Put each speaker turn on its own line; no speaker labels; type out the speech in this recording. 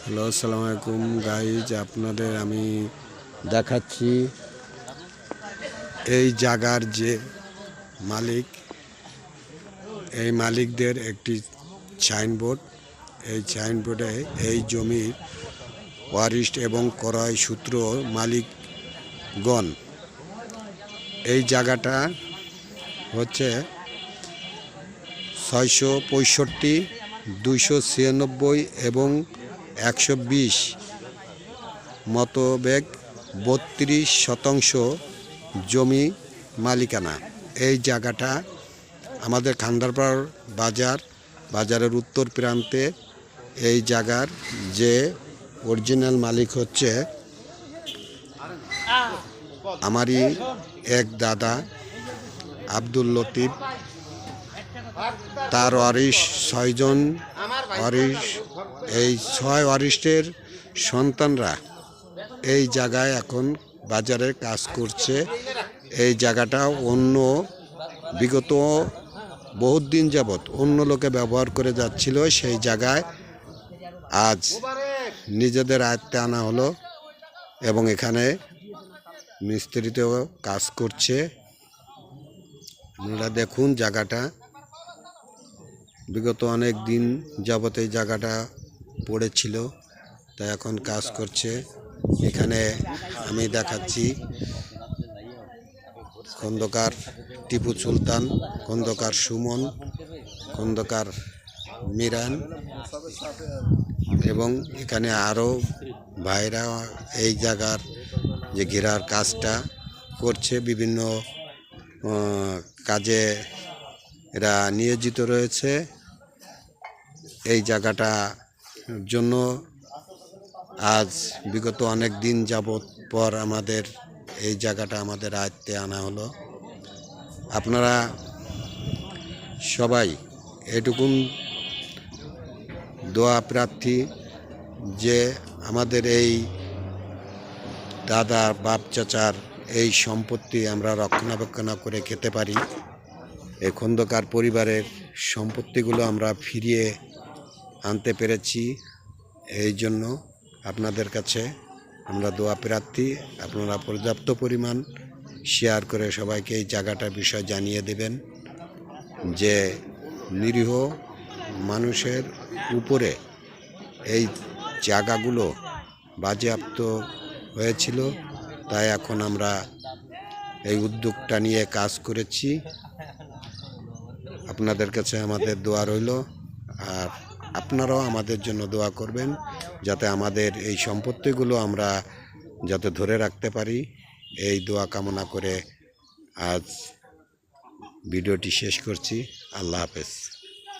Hello, আসসালামু আলাইকুম guys. আপনাদের আমি দেখাচ্ছি এই জায়গার যে মালিক, এই মালিকদের একটি সাইনবোর্ড। এই সাইনবোর্ডে এই জমির ওয়ারিশ এবং ক্রয় সূত্র মালিকগণ। এই জায়গাটা হচ্ছে 665, 296 এবং 120 মতবেগ 32% জমি মালিকানা। এই জায়গাটা আমাদের খান্ডারপাড় বাজারের উত্তর প্রান্তে। এই জায়গার যে অরিজিনাল মালিক হচ্ছে আমারই এক দাদা আব্দুল লতিফ। তার ওয়ারিশ 6 জন ওয়ারিশ। এই 6 ওয়ারিশের সন্তানরা এই জায়গায় এখন বাজারে কাজ করছে। এই জায়গাটা বিগত বহুত দিন যাবৎ অন্য লোকে ব্যবহার করে যাচ্ছিল। সেই জায়গায় আজ নিজেদের আয়ত্তে আনা হলো এবং এখানে মিস্ত্রিতেও কাজ করছে। আপনারা দেখুন, জায়গাটা বিগত অনেক দিন যাবত এই জায়গাটা পড়েছিল, তাই এখন কাজ করছে। এখানে আমি দেখাচ্ছি খন্দকার টিপু সুলতান, খন্দকার সুমন, খন্দকার মিরান এবং এখানে আরও ভাইরা এই জায়গার যে ঘেরার কাজটা করছে। বিভিন্ন কাজে এরা নিয়োজিত রয়েছে। এই জায়গাটা জন্য আজ বিগত অনেক দিন যাবত পর আমাদের এই জায়গাটা আমাদের আয়ত্তে আনা হলো। আপনারা সবাই এটুকুন দোয়া প্রার্থী যে আমাদের এই দাদা বাপ চাচার এই সম্পত্তি আমরা রক্ষণাবেক্ষণ করে খেতে পারি। এই খন্দকার পরিবারের সম্পত্তিগুলো আমরা ফিরিয়ে আনতে পেরেছি। এই জন্য আপনাদের কাছে আমরা দোয়া প্রার্থী। আপনারা পর্যাপ্ত পরিমাণ শেয়ার করে সবাইকে এই জায়গাটার বিষয় জানিয়ে দেবেন যে নিরীহ মানুষের উপরে এই জায়গাগুলো বাজেয়াপ্ত হয়েছিল। তাই এখন আমরা এই উদ্যোগটা নিয়ে কাজ করেছি। আপনাদের কাছে আমাদের দোয়া রইল, আর আপনারাও আমাদের জন্য দোয়া করবেন যাতে আমাদের এই সম্পত্তিগুলো আমরা যাতে ধরে রাখতে পারি। এই দোয়া কামনা করে আজ ভিডিওটি শেষ করছি। আল্লাহ হাফেজ।